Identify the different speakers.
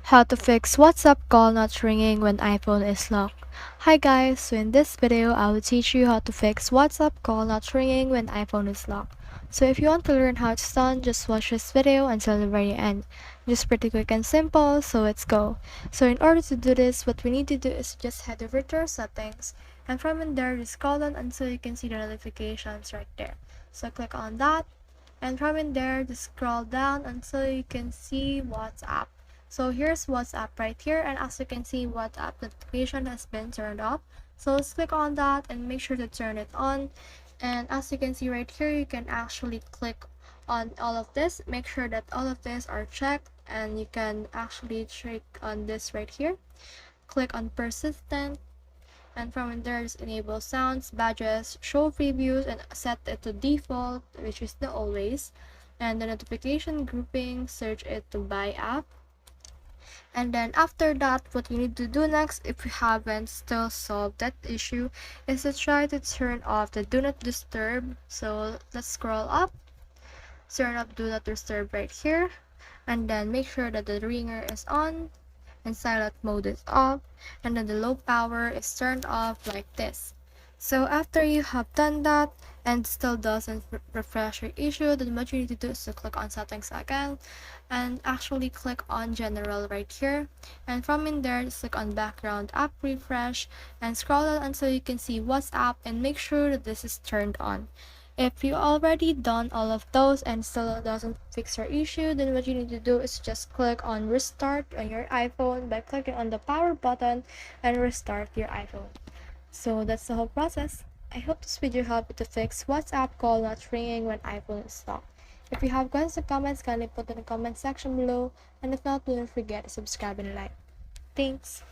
Speaker 1: How to fix WhatsApp call not ringing when iPhone is locked. Hi guys, so in this video I will teach you how to fix WhatsApp call not ringing when iPhone is locked. So if you want to learn how it's done, just watch this video until the very end. Just pretty quick and simple, so let's go. So in order to do this, what we need to do is just head over to our settings, and from in there just scroll down until you can see the notifications right there. So click on that, and from in there just scroll down until you can see WhatsApp. So here's WhatsApp right here, and as you can see, WhatsApp notification has been turned off. So let's click on that and make sure to turn it on. And as you can see right here, you can actually click on all of this. Make sure that all of this are checked, and you can actually click on this right here. Click on persistent, and from in there just enable sounds, badges, show previews, and set it to default, which is the always. And the notification grouping, search it to by app. And then after that, what you need to do next, if you haven't still solved that issue, is to try to turn off the do not disturb. So let's scroll up, turn off do not disturb right here, and then make sure that the ringer is on and silent mode is off, and then the low power is turned off like this. So after you have done that and still doesn't refresh your issue, then what you need to do is to click on settings again and actually click on general right here, and from in there just click on background app refresh and scroll down until you can see WhatsApp and make sure that this is turned on. If you already done all of those and still doesn't fix your issue, then what you need to do is just click on restart on your iPhone by clicking on the power button and restart your iPhone. So that's the whole process. I hope this video helped you to fix WhatsApp call not ringing when iPhone is locked. If you have questions or comments, kindly put in the comment section below, and if not, don't forget to subscribe and like. Thanks.